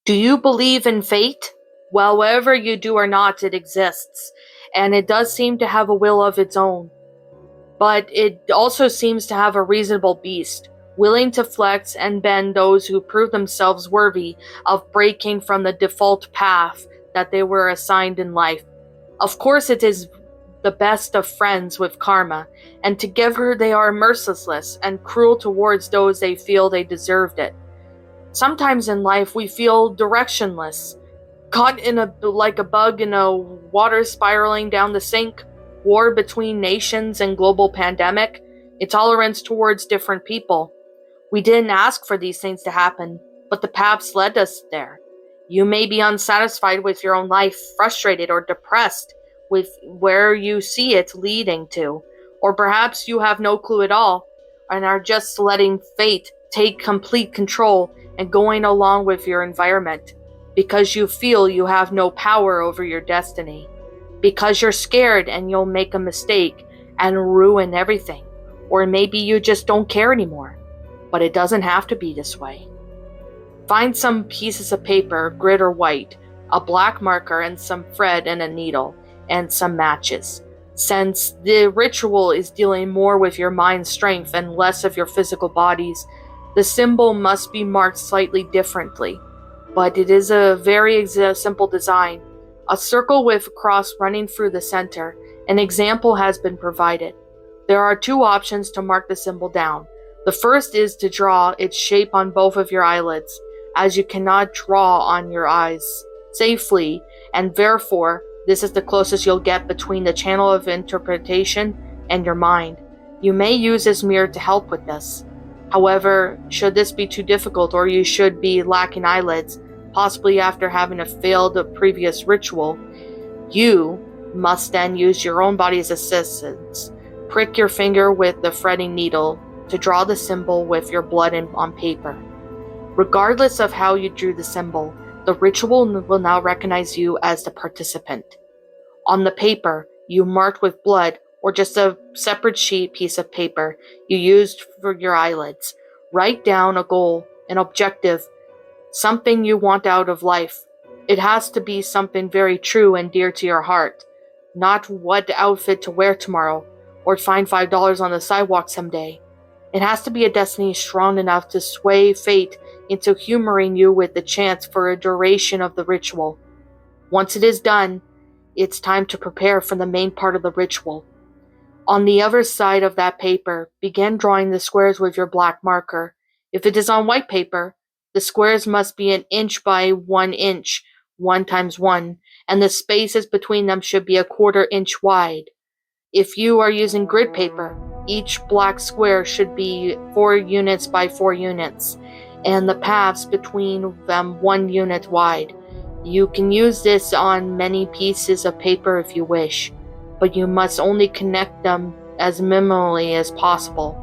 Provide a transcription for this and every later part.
Do you believe in fate? Well, whatever you do or not, it exists, and it does seem to have a will of its own. But it also seems to have a reasonable beast, willing to flex and bend those who prove themselves worthy of breaking from the default path that they were assigned in life. Of course, it is the best of friends with karma, and together they are merciless and cruel towards those they feel they deserved it. Sometimes in life we feel directionless, caught in like a bug in a water spiraling down the sink, war between nations and global pandemic, intolerance towards different people. We didn't ask for these things to happen, but the paths led us there. You may be unsatisfied with your own life, frustrated or depressed with where you see it leading to, or perhaps you have no clue at all and are just letting fate take complete control and going along with your environment because you feel you have no power over your destiny, because you're scared and you'll make a mistake and ruin everything, or maybe you just don't care anymore. But it doesn't have to be this way. Find some pieces of paper, grit or white, a black marker and some thread and a needle, and some matches. Since the ritual is dealing more with your mind's strength and less of your physical bodies, the symbol must be marked slightly differently, but it is a very simple design. A circle with a cross running through the center. An example has been provided. There are two options to mark the symbol down. The first is to draw its shape on both of your eyelids, as you cannot draw on your eyes safely, and therefore this is the closest you'll get between the channel of interpretation and your mind. You may use this mirror to help with this. However, should this be too difficult or you should be lacking eyelids, possibly after having a failed previous ritual, you must then use your own body's assistance. Prick your finger with the threading needle to draw the symbol with your blood on paper. Regardless of how you drew the symbol, the ritual will now recognize you as the participant. On the paper you marked with blood, or just a separate piece of paper you used for your eyelids, write down a goal, an objective, something you want out of life. It has to be something very true and dear to your heart, not what outfit to wear tomorrow, or find $5 on the sidewalk someday. It has to be a destiny strong enough to sway fate into humoring you with the chance for a duration of the ritual. Once it is done, it's time to prepare for the main part of the ritual. On the other side of that paper, begin drawing the squares with your black marker. If it is on white paper, the squares must be 1 inch by 1 inch, 1 times 1, and the spaces between them should be 1/4 inch wide. If you are using grid paper, each black square should be 4 units by 4 units, and the paths between them 1 unit wide. You can use this on many pieces of paper if you wish, but you must only connect them as minimally as possible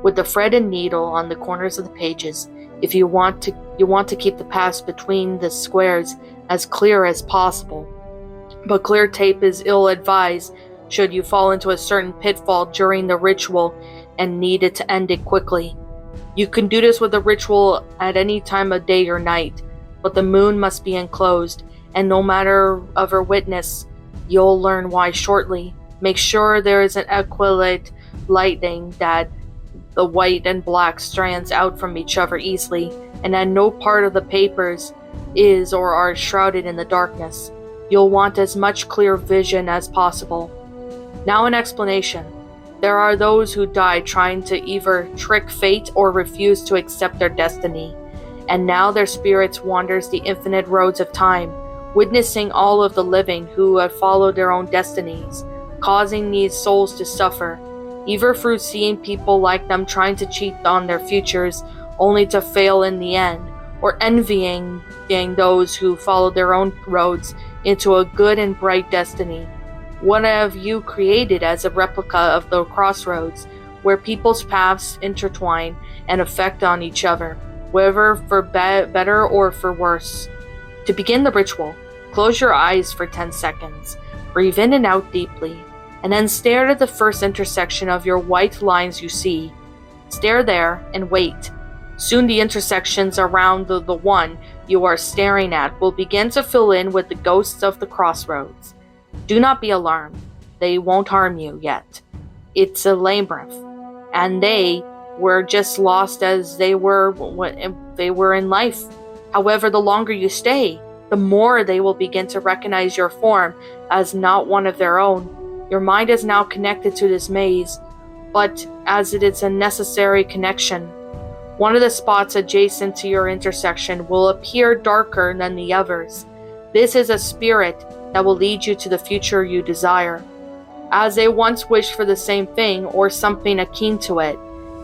with the thread and needle on the corners of the pages. If you want to keep the paths between the squares as clear as possible. But clear tape is ill-advised should you fall into a certain pitfall during the ritual and need it to end it quickly. You can do this with the ritual at any time of day or night, but the moon must be enclosed, and no matter of her witness, you'll learn why shortly. Make sure there is an equilate lighting that the white and black strands out from each other easily, and that no part of the papers is or are shrouded in the darkness. You'll want as much clear vision as possible. Now an explanation. There are those who die trying to either trick fate or refuse to accept their destiny, and now their spirits wanders the infinite roads of time, witnessing all of the living who have followed their own destinies, causing these souls to suffer, either through seeing people like them trying to cheat on their futures only to fail in the end, or envying those who follow their own roads into a good and bright destiny. What have you created as a replica of the Crossroads, where people's paths intertwine and affect on each other, whether for better or for worse? To begin the ritual, close your eyes for 10 seconds, breathe in and out deeply, and then stare at the first intersection of your white lines you see. Stare there and wait. Soon the intersections around the one you are staring at will begin to fill in with the ghosts of the Crossroads. Do not be alarmed. They won't harm you yet. It's a labyrinth, and they were just lost as they were in life. However, the longer you stay, the more they will begin to recognize your form as not one of their own. Your mind is now connected to this maze, but as it is a necessary connection. One of the spots adjacent to your intersection will appear darker than the others. This is a spirit that will lead you to the future you desire. As they once wished for the same thing or something akin to it,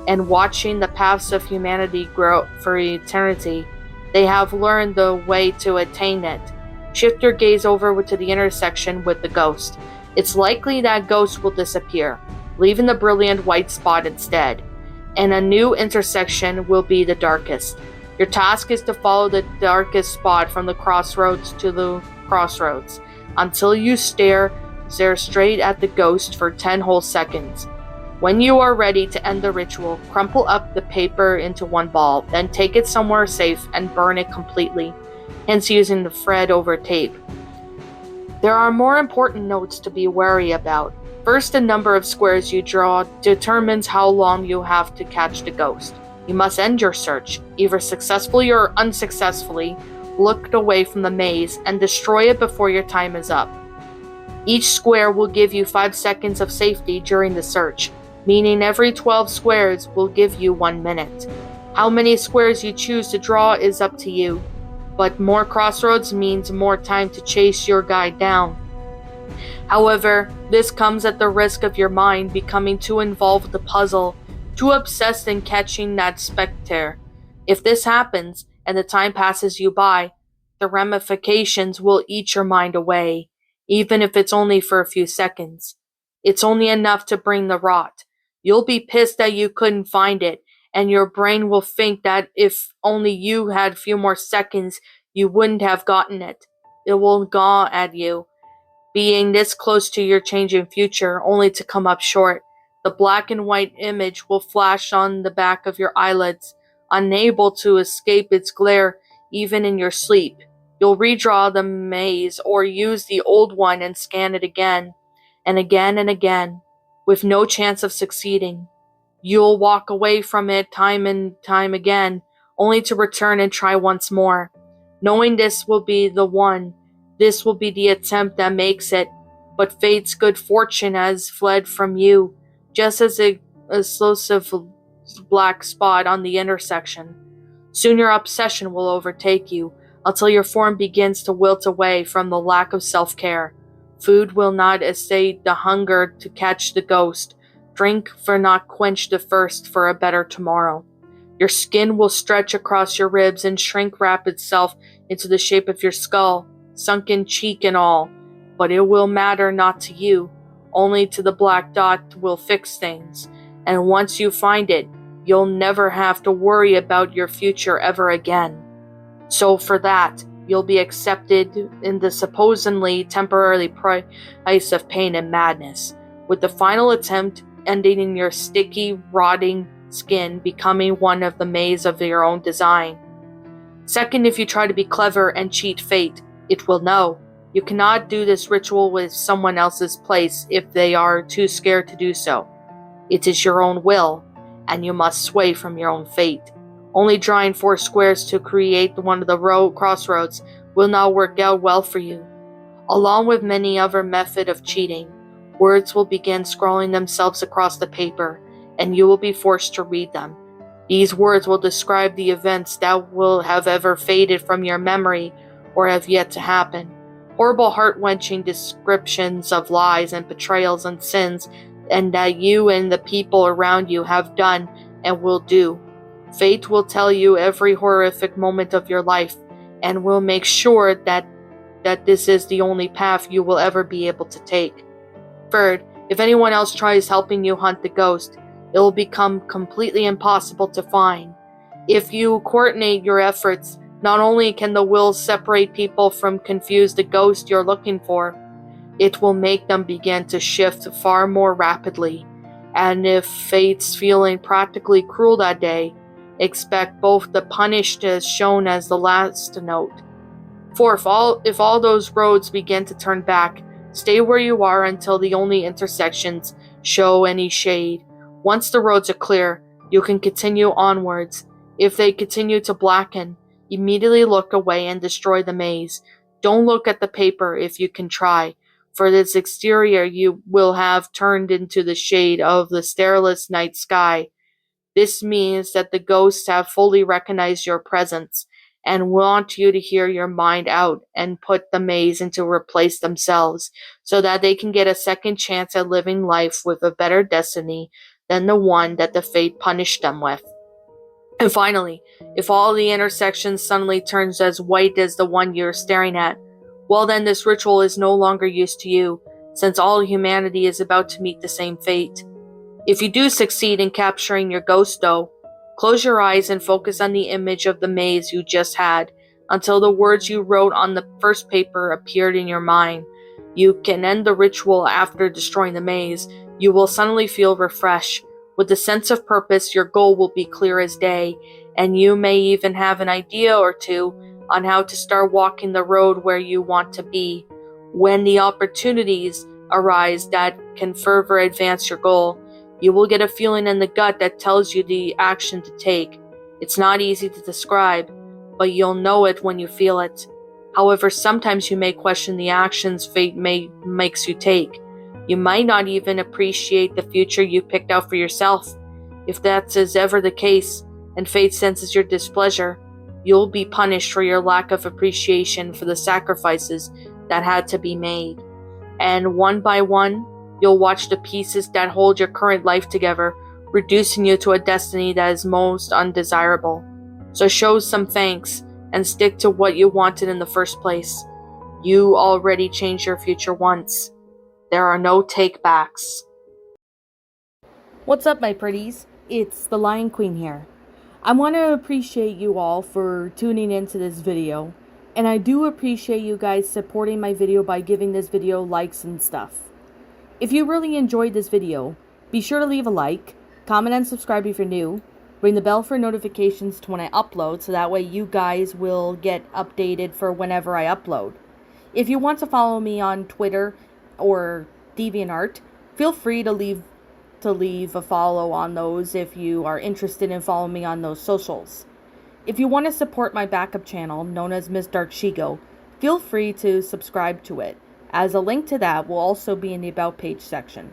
and watching the paths of humanity grow for eternity, they have learned the way to attain it. Shift your gaze over to the intersection with the ghost. It's likely that ghost will disappear, leaving the brilliant white spot instead, and a new intersection will be the darkest. Your task is to follow the darkest spot from the crossroads to the crossroads until you stare straight at the ghost for 10 whole seconds. When you are ready to end the ritual, crumple up the paper into one ball, then take it somewhere safe and burn it completely, hence using the thread over tape. There are more important notes to be wary about. First, the number of squares you draw determines how long you have to catch the ghost. You must end your search, either successfully or unsuccessfully, look away from the maze and destroy it before your time is up. Each square will give you 5 seconds of safety during the search, meaning every 12 squares will give you 1 minute. How many squares you choose to draw is up to you, but more crossroads means more time to chase your guy down. However, this comes at the risk of your mind becoming too involved with the puzzle, too obsessed in catching that specter. If this happens, and the time passes you by, the ramifications will eat your mind away, even if it's only for a few seconds. It's only enough to bring the rot. You'll be pissed that you couldn't find it, and your brain will think that if only you had a few more seconds, you wouldn't have gotten it. It will gnaw at you, being this close to your changing future, only to come up short. The black and white image will flash on the back of your eyelids, unable to escape its glare even in your sleep. You'll redraw the maze or use the old one and scan it again, and again, with no chance of succeeding. You'll walk away from it time and time again, only to return and try once more, knowing this will be the one. This will be the attempt that makes it, but fate's good fortune has fled from you, just as a explosive black spot on the intersection. Soon your obsession will overtake you, until your form begins to wilt away from the lack of self-care. Food will not assay the hunger to catch the ghost. Drink for not quench the thirst for a better tomorrow. Your skin will stretch across your ribs and shrink wrap itself into the shape of your skull, sunken cheek and all, but it will matter not to you. Only to the black dot will fix things, and once you find it, you'll never have to worry about your future ever again. So for that, you'll be accepted in the supposedly temporary price of pain and madness, with the final attempt ending in your sticky, rotting skin becoming one of the maze of your own design. Second, if you try to be clever and cheat fate, it will know. You cannot do this ritual with someone else's place if they are too scared to do so. It is your own will, and you must sway from your own fate. Only drawing 4 squares to create one of the crossroads will not work out well for you. Along with many other methods of cheating, words will begin scrolling themselves across the paper, and you will be forced to read them. These words will describe the events that will have ever faded from your memory or have yet to happen. Horrible, heart-wrenching descriptions of lies and betrayals and sins, and that you and the people around you have done and will do. Fate will tell you every horrific moment of your life, and will make sure that this is the only path you will ever be able to take. Third, if anyone else tries helping you hunt the ghost, it will become completely impossible to find. If you coordinate your efforts, not only can the will separate people from confuse the ghost you're looking for, it will make them begin to shift far more rapidly. And if fate's feeling practically cruel that day, expect both the punished as shown as the last note. For if all those roads begin to turn back, stay where you are until the only intersections show any shade. Once the roads are clear, you can continue onwards. If they continue to blacken, immediately look away and destroy the maze. Don't look at the paper if you can try, for its exterior you will have turned into the shade of the starless night sky. This means that the ghosts have fully recognized your presence and want you to hear your mind out and put the maze into replace themselves so that they can get a second chance at living life with a better destiny than the one that the fate punished them with. And finally, if all the intersections suddenly turns as white as the one you're staring at, well then this ritual is no longer used to you, since all humanity is about to meet the same fate. If you do succeed in capturing your ghost though, close your eyes and focus on the image of the maze you just had until the words you wrote on the first paper appeared in your mind. You can end the ritual after destroying the maze. You will suddenly feel refreshed. With a sense of purpose, your goal will be clear as day, and you may even have an idea or two on how to start walking the road where you want to be. When the opportunities arise that can further advance your goal, you will get a feeling in the gut that tells you the action to take. It's not easy to describe, but you'll know it when you feel it. However, sometimes you may question the actions fate makes you take. You might not even appreciate the future you picked out for yourself. If that is ever the case, and fate senses your displeasure, you'll be punished for your lack of appreciation for the sacrifices that had to be made. And one by one, you'll watch the pieces that hold your current life together, reducing you to a destiny that is most undesirable. So show some thanks and stick to what you wanted in the first place. You already changed your future once. There are no take-backs. What's up, my pretties? It's the Lion Queen here. I want to appreciate you all for tuning into this video, and I do appreciate you guys supporting my video by giving this video likes and stuff. If you really enjoyed this video, be sure to leave a like, comment and subscribe if you're new, ring the bell for notifications to when I upload so that way you guys will get updated for whenever I upload. If you want to follow me on Twitter or DeviantArt, feel free to leave a follow on those if you are interested in following me on those socials. If you want to support my backup channel, known as Miss Dark Shigo, feel free to subscribe to it, as a link to that will also be in the About page section.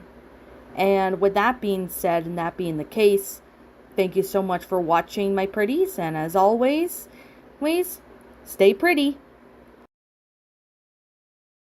And with that being said, and that being the case, thank you so much for watching, my pretties, and as always, stay pretty.